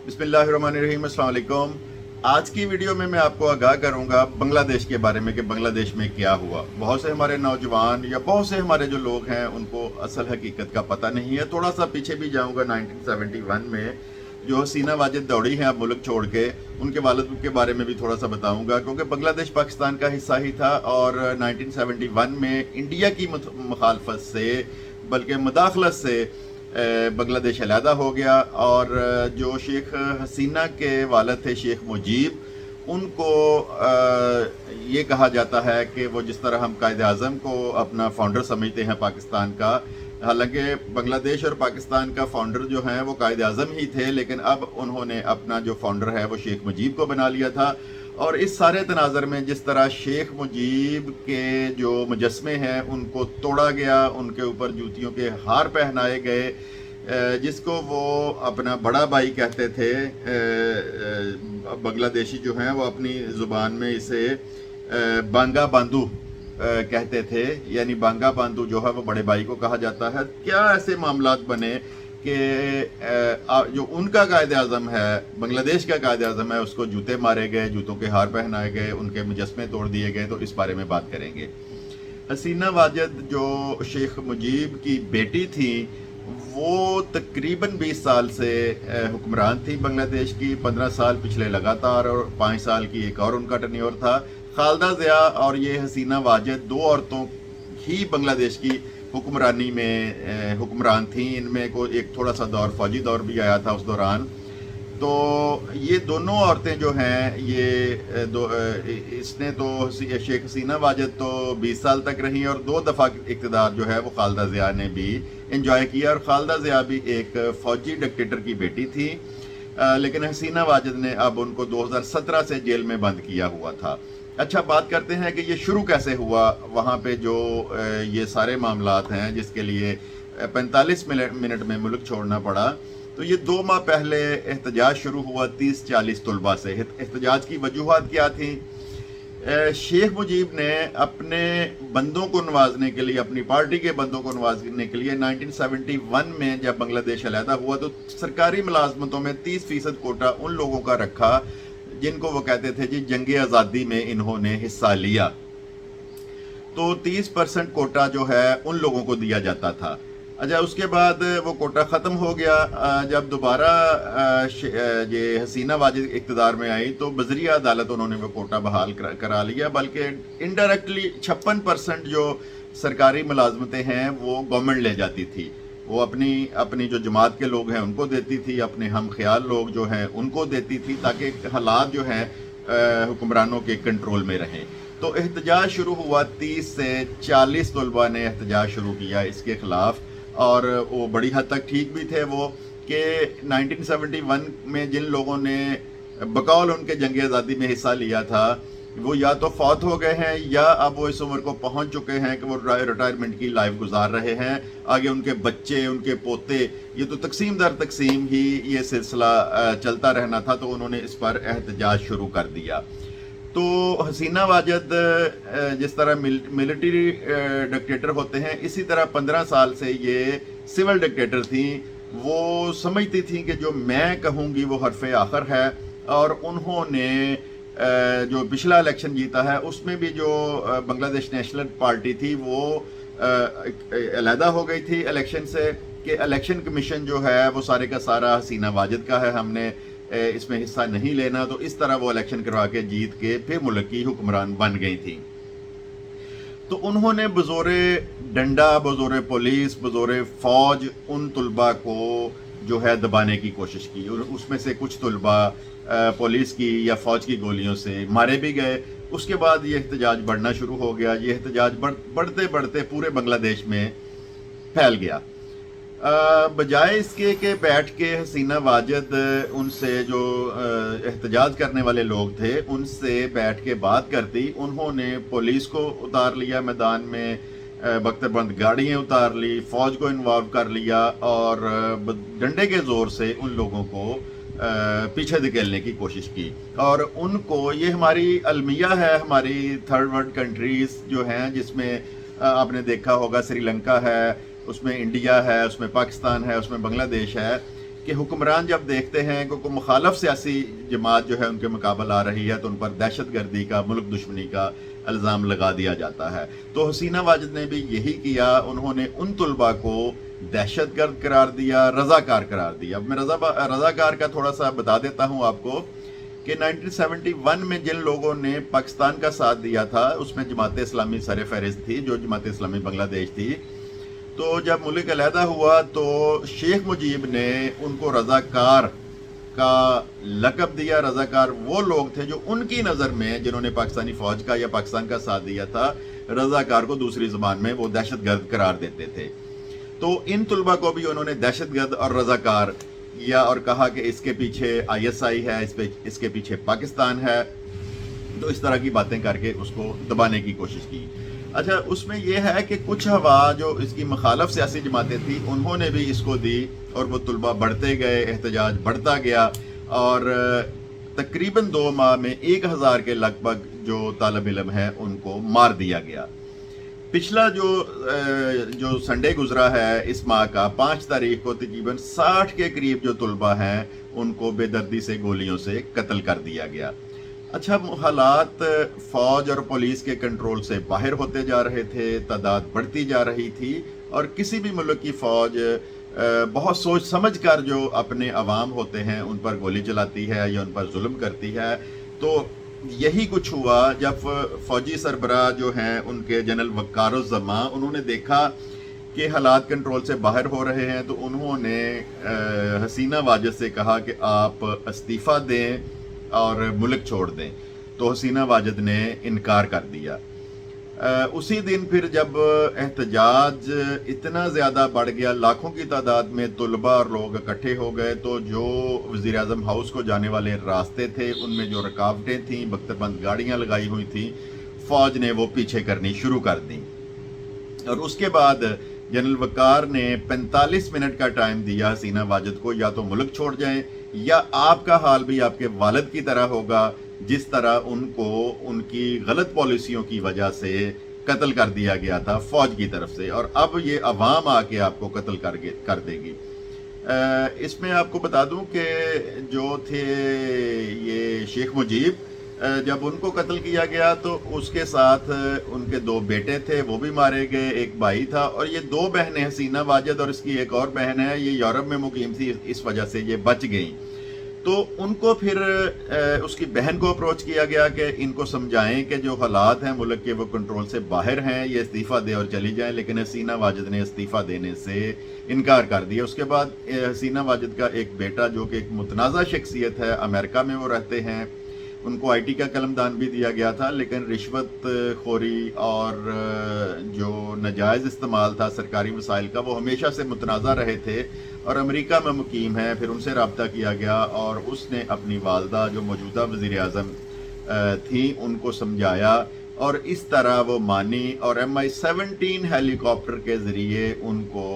बिस्मिल्लाहिर्रहमानिर्रहीम, अस्सलाम वालेकुम। आज की वीडियो में मैं आपको आगाह करूंगा बांग्लादेश के बारे में कि बांग्लादेश में क्या हुआ। बहुत से हमारे नौजवान या बहुत से हमारे जो लोग हैं उनको असल हकीकत का पता नहीं है। थोड़ा सा पीछे भी जाऊंगा 1971 में जो हसीना वाजिद दौड़ी हैं अब मुल्क छोड़ के, उनके वालिद के बारे में भी थोड़ा सा बताऊंगा क्योंकि बांग्लादेश पाकिस्तान का हिस्सा ही था और 1971 में इंडिया की मुखालफत से बल्कि मुदाखलत से बांग्लादेश अलहदा हो गया और जो शेख हसीना के वालिद थे शेख मुजीब, उनको ये कहा जाता है कि वो जिस तरह हम कायद आज़म को अपना फाउंडर समझते हैं पाकिस्तान का, हालांकि बांग्लादेश और पाकिस्तान का फाउंडर जो है वो कायद आज़म ही थे, लेकिन अब उन्होंने अपना जो फाउंडर है वो शेख मुजीब को बना लिया था। और इस सारे तनाज़र में जिस तरह शेख मुजीब के जो मुजस्मे हैं उनको तोड़ा गया, उनके ऊपर जूतियों के हार पहनाए गए, जिसको वो अपना बड़ा भाई कहते थे। बांग्लादेशी जो हैं वो अपनी ज़ुबान में इसे बांगा बांधू कहते थे, यानी बांगा बांधू जो है वो बड़े भाई को कहा जाता है। क्या ऐसे मामलात बने कि जो उनका कायद आज़म है, बांग्लादेश का कायद आज़म है, उसको जूते मारे गए, जूतों के हार पहनाए गए, उनके मुजस्मे तोड़ दिए गए। तो इस बारे में बात करेंगे। हसीना वाजिद जो शेख मुजीब की बेटी थी वो तकरीबन 20 साल से हुक्मरान थी बांग्लादेश की, 15 साल पिछले लगातार और 5 साल की एक और उनका टर्न्योर था। खालदा ज़िया और ये हसीना वाजिद दो औरतों ही बांग्लादेश की हुक्मरानी में हुक्मरान थी। इनमें को एक थोड़ा सा दौर फौजी दौर भी आया था उस दौरान। तो ये दोनों औरतें जो हैं ये इसने तो शेख हसीना वाजिद तो 20 साल तक रही और 2 दफ़ा इक़्तिदार जो है वो खालदा ज़िया ने भी इंजॉय किया। और खालदा ज़िया भी एक फ़ौजी डिक्टेटर की बेटी थी, लेकिन हसीना वाजिद ने अब उनको 2017 से जेल में बंद किया हुआ था। अच्छा, बात करते हैं कि ये शुरू कैसे हुआ वहाँ पे जो ये सारे मामलात हैं जिसके लिए 45 मिनट में मुल्क छोड़ना पड़ा। तो ये 2 माह पहले एहतजाज शुरू हुआ 30-40 तलबा से। एहतजाज की वजूहात क्या थी? शेख मुजीब ने अपने बंदों को नवाजने के लिए, अपनी पार्टी के बंदों को नवाजने के लिए 1971 में जब बांग्लादेश अलहदा हुआ तो सरकारी मुलाजमतों में 30% कोटा उन लोगों का रखा जिनको वो कहते थे जी जंग आज़ादी में इन्होंने हिस्सा लिया। तो 30% कोटा जो है उन लोगों को दिया जाता था। अच्छा, उसके बाद वो कोटा ख़त्म हो गया। जब दोबारा ये हसीना वाजिद इक़्तिदार में आई तो बज़रिया अदालत उन्होंने वो कोटा बहाल करा लिया, बल्कि इनडायरेक्टली 56% जो सरकारी मुलाजमतें हैं वो गवर्नमेंट ले जाती थी। वो अपनी जो जमात के लोग हैं उनको देती थी, अपने हम ख्याल लोग जो हैं उनको देती थी, ताकि हालात जो हैं हुक्मरानों के कंट्रोल में रहें। तो एहतजाज शुरू हुआ, 30 से 40 तलबा ने एहतजाज शुरू किया इसके ख़िलाफ़। और वो बड़ी हद तक ठीक भी थे वो कि 1971 में जिन लोगों ने बकौल उनके जंग आज़ादी में हिस्सा लिया था वो या तो फौत हो गए हैं या अब वो इस उम्र को पहुंच चुके हैं कि वो रिटायरमेंट की लाइफ गुजार रहे हैं। आगे उनके बच्चे, उनके पोते, ये तो तकसीम दर तकसीम ही ये सिलसिला चलता रहना था। तो उन्होंने इस पर एहतजाज शुरू कर दिया। तो हसीना वाजिद जिस तरह मिलिट्री डिक्टेटर होते हैं, इसी तरह 15 साल से ये सिविल डिक्टेटर थी। वो समझती थी कि जो मैं कहूँगी वो हरफ आखिर है। और उन्होंने जो पिछला इलेक्शन जीता है उसमें भी जो बांग्लादेश नेशनल पार्टी थी वो अलहदा हो गई थी इलेक्शन से, कि इलेक्शन कमीशन जो है वो सारे का सारा हसीना वाजिद का है, हमने इसमें हिस्सा नहीं लेना। तो इस तरह वो इलेक्शन करवा के जीत के फिर मुल्क की हुक्मरान बन गई थी। तो उन्होंने बज़ोरे डंडा, बज़ोरे पुलिस, बज़ोरे फौज उन तलबा को जो है दबाने की कोशिश की। उसमें से कुछ तलबा पुलिस की या फौज की गोलियों से मारे भी गए। उसके बाद ये एहतजाज बढ़ना शुरू हो गया। ये एहतजाज बढ़ते बढ़ते पूरे बांग्लादेश में फैल गया। बजाय इसके कि बैठ के हसीना वाजिद उनसे जो एहतजाज करने वाले लोग थे उनसे बैठ के बात करती, उन्होंने पुलिस को उतार लिया मैदान में, बख्तरबंद गाड़ियाँ उतार ली, फौज को इन्वॉल्व कर लिया और डंडे के ज़ोर से उन लोगों को पीछे धकेलने की कोशिश की। और उनको, ये हमारी अलमिया है, हमारी थर्ड वर्ल्ड कंट्रीज़ जो हैं जिसमें आपने देखा होगा श्रीलंका है, उसमें इंडिया है, उसमें पाकिस्तान है, उसमें बांग्लादेश है, کہ हुक्मरान जब देखते हैं कि कोई मुखालफ सियासी जमात जो है उनके मुकाबले आ रही है तो उन पर दहशत गर्दी का, मुल्क दुश्मनी का इल्ज़ाम लगा दिया जाता है। तो हसीना वाजिद ने भी यही किया, उन्होंने उन तलबा को दहशतगर्द करार दिया, रज़ाकार करार दिया। अब मैं रज़ाकार का थोड़ा सा बता देता हूँ आपको कि 1971 में जिन लोगों ने पाकिस्तान का साथ दिया था उसमें जमात इस्लामी सर फहरिस्त थी, जो जमात इस्लामी बांग्लादेश थी। तो जब मुल्क अलहदा हुआ तो शेख मुजीब ने उनको रज़ाकार का लक़ब दिया। रज़ाकार वो लोग थे जो उनकी नज़र में, जिन्होंने पाकिस्तानी फ़ौज का या पाकिस्तान का साथ दिया था, रज़ाकार को दूसरी ज़बान में वो दहशतगर्द करार देते थे। तो इन तलबा को भी उन्होंने दहशतगर्द और रज़ाकार किया और कहा कि इसके पीछे ISI है, इसके पीछे पाकिस्तान है। तो इस तरह की बातें करके उसको दबाने की कोशिश की। अच्छा, उसमें यह है कि कुछ हवा जो इसकी मुखालफ सियासी जमातें थी उन्होंने भी इसको दी और वो तलबा बढ़ते गए, एहतजाज बढ़ता गया और तकरीबन 2 माह में 1000 के लगभग जो तालिब इल्म है उनको मार दिया गया। पिछला जो संडे गुजरा है इस माह का 5 तारीख को तकरीबन 60 के करीब जो तलबा हैं उनको बेदर्दी से गोलियों से कत्ल कर दिया गया। अच्छा, हालात फ़ौज और पुलिस के कंट्रोल से बाहर होते जा रहे थे, तादाद बढ़ती जा रही थी और किसी भी मुल्क की फ़ौज बहुत सोच समझ कर जो अपने अवाम होते हैं उन पर गोली चलाती है या उन पर जुल्म करती है। तो यही कुछ हुआ जब फ़ौजी सरबराह जो हैं उनके जनरल वक़ारुज़्ज़मा, उन्होंने देखा कि हालात कंट्रोल से बाहर हो रहे हैं तो उन्होंने हसीना वाजिद से कहा कि आप इस्तीफ़ा दें और मुल्क छोड़ दें। तो हसीना वाजिद ने इनकार कर दिया। उसी दिन फिर जब एहतजाज इतना ज़्यादा बढ़ गया, लाखों की तादाद में तलबा और लोग इकट्ठे हो गए, तो जो वज़ीर आज़म हाउस को जाने वाले रास्ते थे उनमें जो रुकावटें थीं, बख्तरबंद गाड़ियाँ लगाई हुई थी, फ़ौज ने वो पीछे करनी शुरू कर दी। और उसके बाद जनरल वक़ार ने 45 मिनट का टाइम दिया हसीना वाजिद को, या तो मुल्क छोड़ जाएं या आपका हाल भी आपके वालिद की तरह होगा, जिस तरह उनको उनकी गलत पॉलिसियों की वजह से कत्ल कर दिया गया था फ़ौज की तरफ से, और अब ये अवाम आके आपको कत्ल कर देगी। इसमें आपको बता दूं कि जो थे ये शेख मुजीब, जब उनको कत्ल किया गया तो उसके साथ उनके 2 बेटे थे, वो भी मारे गए, एक भाई था, और ये 2 बहनें, हसीना वाजिद और इसकी एक और बहन है, ये यूरोप में मुकीम थी, इस वजह से ये बच गई। तो उनको फिर उसकी बहन को अप्रोच किया गया कि इनको समझाएं कि जो हालात हैं मुल्क के वो कंट्रोल से बाहर हैं, ये इस्तीफ़ा दे और चली जाएं, लेकिन हसीना वाजिद ने इस्तीफ़ा देने से इनकार कर दिया। उसके बाद हसीना वाजिद का एक बेटा जो कि एक मुतनाज़ा शख्सियत है, अमेरिका में वो रहते हैं, उनको IT का कलमदान भी दिया गया था, लेकिन रिश्वत खोरी और जो नाजायज़ इस्तेमाल था सरकारी वसाइल का, वो हमेशा से मुतनाज़ा रहे थे और अमेरिका में मुकीम है। फिर उनसे रब्ता किया गया और उसने अपनी वालदा जो मौजूदा वज़ीर आज़म थी उनको समझाया और इस तरह वो मानी और MI-17 हेलीकॉप्टर के ज़रिए उनको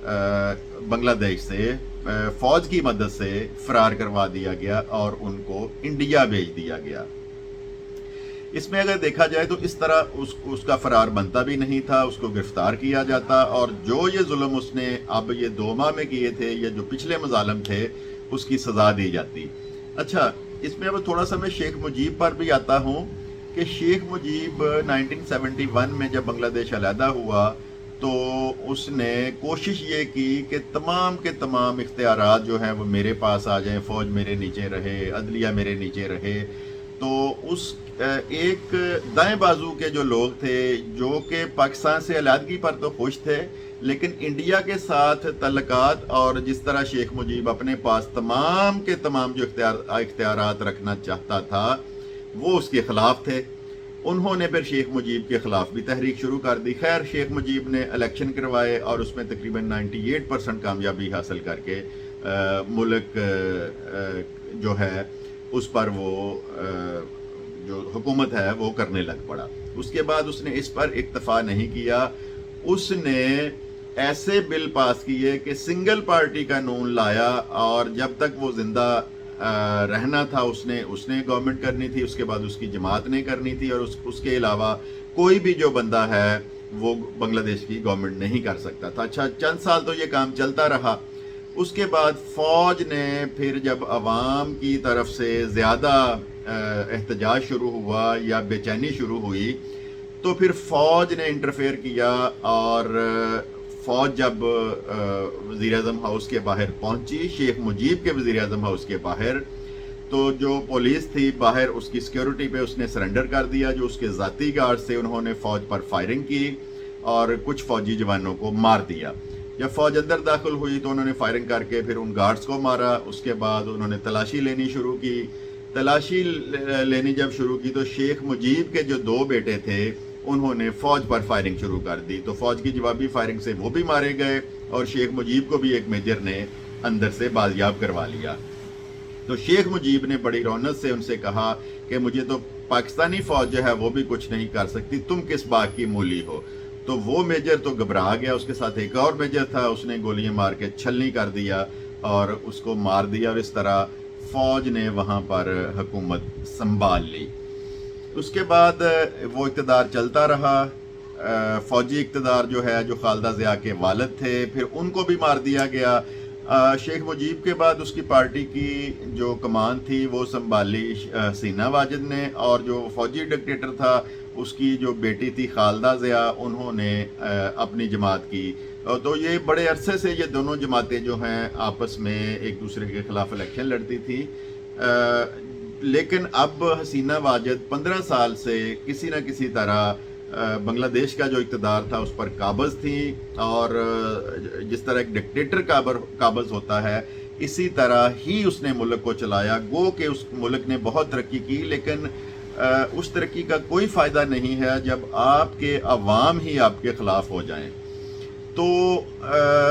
बांग्लादेश से फ़ौज की मदद से फ़रार करवा दिया गया और उनको इंडिया भेज दिया गया। इसमें अगर देखा जाए तो इस तरह उसका फ़रार बनता भी नहीं था, उसको गिरफ्तार किया जाता और जो ये जुल्म उसने अब ये 2 माह में किए थे या जो पिछले मज़ालिम थे उसकी सज़ा दी जाती। अच्छा, इसमें अब थोड़ा सा मैं शेख मुजीब पर भी आता हूँ कि शेख मुजीब 1971 में जब बांग्लादेश अलहदा हुआ तो उसने कोशिश ये की कि तमाम के तमाम इख्तियारात जो हैं वो मेरे पास आ जाएं, फ़ौज मेरे नीचे रहे, अदलिया मेरे नीचे रहे। तो उस एक दाएं बाजू के जो लोग थे जो कि पाकिस्तान से अलहदगी पर तो खुश थे, लेकिन इंडिया के साथ तल्लुकात और जिस तरह शेख मुजीब अपने पास तमाम के तमाम जो इख्तियारात रखना चाहता था वो उसके ख़िलाफ़ थे। उन्होंने फिर शेख मुजीब के ख़िलाफ़ भी तहरीक शुरू कर दी। खैर, शेख मुजीब ने इलेक्शन करवाए और उसमें तकरीबन 98% कामयाबी हासिल करके मुल्क जो है उस पर वो जो हुकूमत है वो करने लग पड़ा। उसके बाद उसने इस पर इक्तफा नहीं किया, उसने ऐसे बिल पास किए कि सिंगल पार्टी कानून लाया और जब तक वो जिंदा रहना था उसने गवर्नमेंट करनी थी, उसके बाद उसकी जमात ने करनी थी और उसके अलावा कोई भी जो बंदा है वो बांग्लादेश की गवर्नमेंट नहीं कर सकता था। अच्छा, चंद साल तो ये काम चलता रहा। اس کے بعد فوج نے پھر جب عوام کی طرف سے زیادہ احتجاج شروع ہوا یا بے چینی شروع ہوئی تو پھر فوج نے انٹرفیئر کیا، اور فوج جب وزیر اعظم ہاؤس کے باہر پہنچی، شیخ مجیب کے وزیر اعظم ہاؤس کے باہر، تو جو پولیس تھی باہر اس کی سیکیورٹی پہ اس نے سرنڈر کر دیا، جو اس کے ذاتی گارڈ سے انہوں نے فوج پر فائرنگ کی اور کچھ فوجی جوانوں کو مار دیا۔ جب فوج اندر داخل ہوئی تو انہوں نے فائرنگ کر کے پھر ان گارڈز کو مارا۔ اس کے بعد انہوں نے تلاشی لینی شروع کی۔ تلاشی لینی جب شروع کی تو شیخ مجیب کے جو 2 بیٹے تھے انہوں نے فوج پر فائرنگ شروع کر دی، تو فوج کی جوابی فائرنگ سے وہ بھی مارے گئے اور شیخ مجیب کو بھی ایک میجر نے اندر سے بازیاب کروا لیا۔ تو شیخ مجیب نے بڑی رونق سے ان سے کہا کہ مجھے تو پاکستانی فوج جو ہے وہ بھی کچھ نہیں کر سکتی، تم کس بات کی مولی ہو؟ تو وہ میجر تو گھبرا گیا، اس کے ساتھ ایک اور میجر تھا، اس نے گولیاں مار کے چھلنی کر دیا اور اس کو مار دیا، اور اس طرح فوج نے وہاں پر حکومت سنبھال لی۔ اس کے بعد وہ اقتدار چلتا رہا، فوجی اقتدار جو ہے، جو خالدہ ضیاء کے والد تھے، پھر ان کو بھی مار دیا گیا۔ شیخ مجیب کے بعد اس کی پارٹی کی جو کمان تھی وہ سنبھالی حسینہ واجد نے، اور جو فوجی ڈکٹیٹر تھا اس کی جو بیٹی تھی خالدہ ضیاء، انہوں نے اپنی جماعت کی۔ تو یہ بڑے عرصے سے یہ دونوں جماعتیں جو ہیں آپس میں ایک دوسرے کے خلاف الیکشن لڑتی تھی، لیکن اب حسینہ واجد 15 سال سے کسی نہ کسی طرح بنگلہ دیش کا جو اقتدار تھا اس پر قابض تھی، اور جس طرح ایک ڈکٹیٹر قابض ہوتا ہے اسی طرح ہی اس نے ملک کو چلایا۔ گو کہ اس ملک نے بہت ترقی کی، لیکن اس ترقی کا کوئی فائدہ نہیں ہے جب آپ کے عوام ہی آپ کے خلاف ہو جائیں۔ تو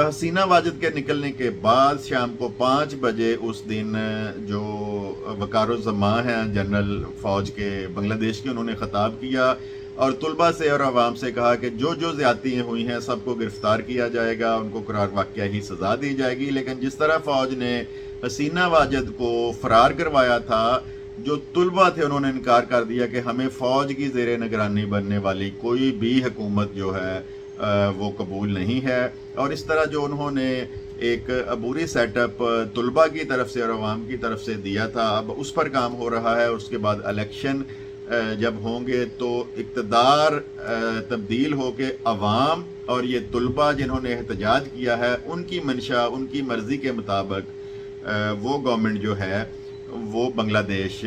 حسینہ واجد کے نکلنے کے بعد شام کو 5 بجے اس دن جو وقار الزماں ہیں جنرل فوج کے بنگلہ دیش کے، انہوں نے خطاب کیا اور طلباء سے اور عوام سے کہا کہ جو جو زیادتیاں ہوئی ہیں سب کو گرفتار کیا جائے گا، ان کو قرار واقعہ ہی سزا دی جائے گی۔ لیکن جس طرح فوج نے حسینہ واجد کو فرار کروایا تھا، جو طلباء تھے انہوں نے انکار کر دیا کہ ہمیں فوج کی زیر نگرانی بننے والی کوئی بھی حکومت جو ہے وہ قبول نہیں ہے۔ اور اس طرح جو انہوں نے ایک عبوری سیٹ اپ طلباء کی طرف سے اور عوام کی طرف سے دیا تھا، اب اس پر کام ہو رہا ہے۔ اس کے بعد الیکشن جب ہوں گے تو اقتدار تبدیل ہو کے عوام اور یہ طلباء جنہوں نے احتجاج کیا ہے ان کی منشا، ان کی مرضی کے مطابق وہ گورنمنٹ جو ہے وہ بنگلہ دیش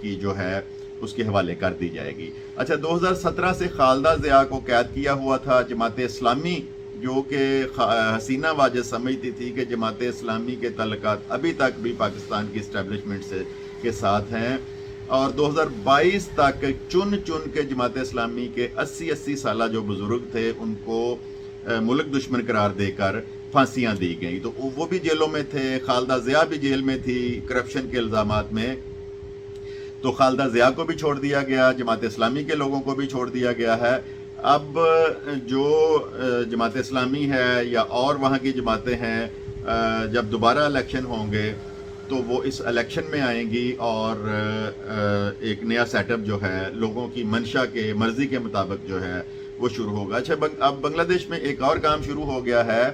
کی جو ہے اس کے حوالے کر دی جائے گی۔ اچھا، 2017 سے خالدہ ضیاء کو قید کیا ہوا تھا جماعت اسلامی، جو کہ حسینہ واجد سمجھتی تھی کہ جماعت اسلامی کے تعلقات ابھی تک بھی پاکستان کی اسٹیبلشمنٹ کے ساتھ ہیں، اور 2022 تک چن کے جماعت اسلامی کے 80 سالہ جو بزرگ تھے ان کو ملک دشمن قرار دے کر پھانسیاں دی گئیں۔ تو وہ بھی جیلوں میں تھے، خالدہ ضیاء بھی جیل میں تھی کرپشن کے الزامات میں۔ تو خالدہ ضیاء کو بھی چھوڑ دیا گیا، جماعت اسلامی کے لوگوں کو بھی چھوڑ دیا گیا ہے۔ اب جو جماعت اسلامی ہے یا اور وہاں کی جماعتیں ہیں، جب دوبارہ الیکشن ہوں گے تو وہ اس الیکشن میں آئیں گی اور ایک نیا سیٹ اپ جو ہے لوگوں کی منشا کے مرضی کے مطابق جو ہے وہ شروع ہوگا۔ اچھا، اب بنگلہ دیش میں ایک اور کام شروع ہو گیا ہے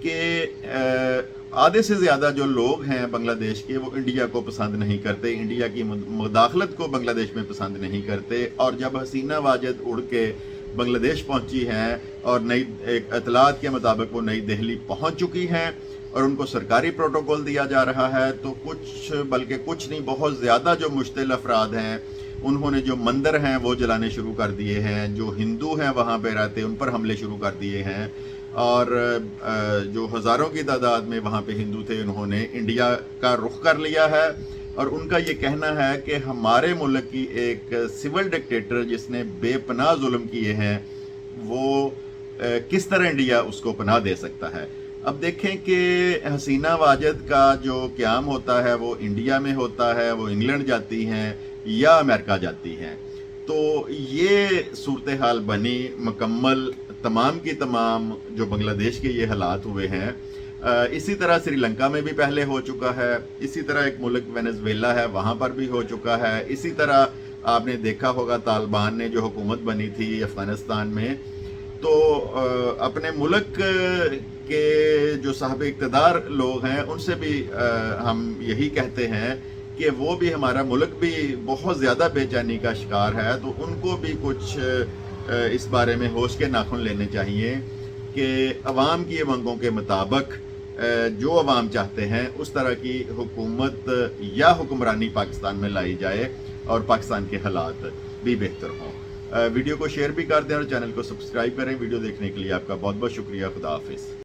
کہ آدھے سے زیادہ جو لوگ ہیں بنگلہ دیش کے وہ انڈیا کو پسند نہیں کرتے، انڈیا کی مداخلت کو بنگلہ دیش میں پسند نہیں کرتے۔ اور جب حسینہ واجد اڑ کے بنگلہ دیش پہنچی ہیں اور نئی ایک اطلاعات کے مطابق وہ نئی دہلی پہنچ چکی ہیں اور ان کو سرکاری پروٹوکول دیا جا رہا ہے، تو کچھ نہیں، بہت زیادہ جو مشتعل افراد ہیں انہوں نے جو مندر ہیں وہ جلانے شروع کر دیے ہیں، جو ہندو ہیں وہاں پہ رہتے ان پر حملے شروع کر دیے ہیں، اور جو ہزاروں کی تعداد میں وہاں پہ ہندو تھے انہوں نے انڈیا کا رخ کر لیا ہے۔ اور ان کا یہ کہنا ہے کہ ہمارے ملک کی ایک سول ڈکٹیٹر جس نے بے پناہ ظلم کیے ہیں وہ کس طرح انڈیا اس کو پناہ دے سکتا ہے۔ اب دیکھیں کہ حسینہ واجد کا جو قیام ہوتا ہے وہ انڈیا میں ہوتا ہے، وہ انگلینڈ جاتی ہیں یا امریکہ جاتی ہیں، تو یہ صورتحال بنی مکمل تمام کی تمام جو بنگلہ دیش کے یہ حالات ہوئے ہیں۔ اسی طرح سری لنکا میں بھی پہلے ہو چکا ہے، اسی طرح ایک ملک وینزویلا ہے وہاں پر بھی ہو چکا ہے، اسی طرح آپ نے دیکھا ہوگا طالبان نے جو حکومت بنی تھی افغانستان میں، تو اپنے ملک کے جو صاحب اقتدار لوگ ہیں ان سے بھی ہم یہی کہتے ہیں کہ وہ بھی ہمارا ملک بھی بہت زیادہ بے چینی کا شکار ہے، تو ان کو بھی کچھ اس بارے میں ہوش کے ناخن لینے چاہیے کہ عوام کی منگوں کے مطابق جو عوام چاہتے ہیں اس طرح کی حکومت یا حکمرانی پاکستان میں لائی جائے اور پاکستان کے حالات بھی بہتر ہوں۔ ویڈیو کو شیئر بھی کر دیں اور چینل کو سبسکرائب کریں۔ ویڈیو دیکھنے کے لیے آپ کا بہت بہت شکریہ۔ خدا حافظ۔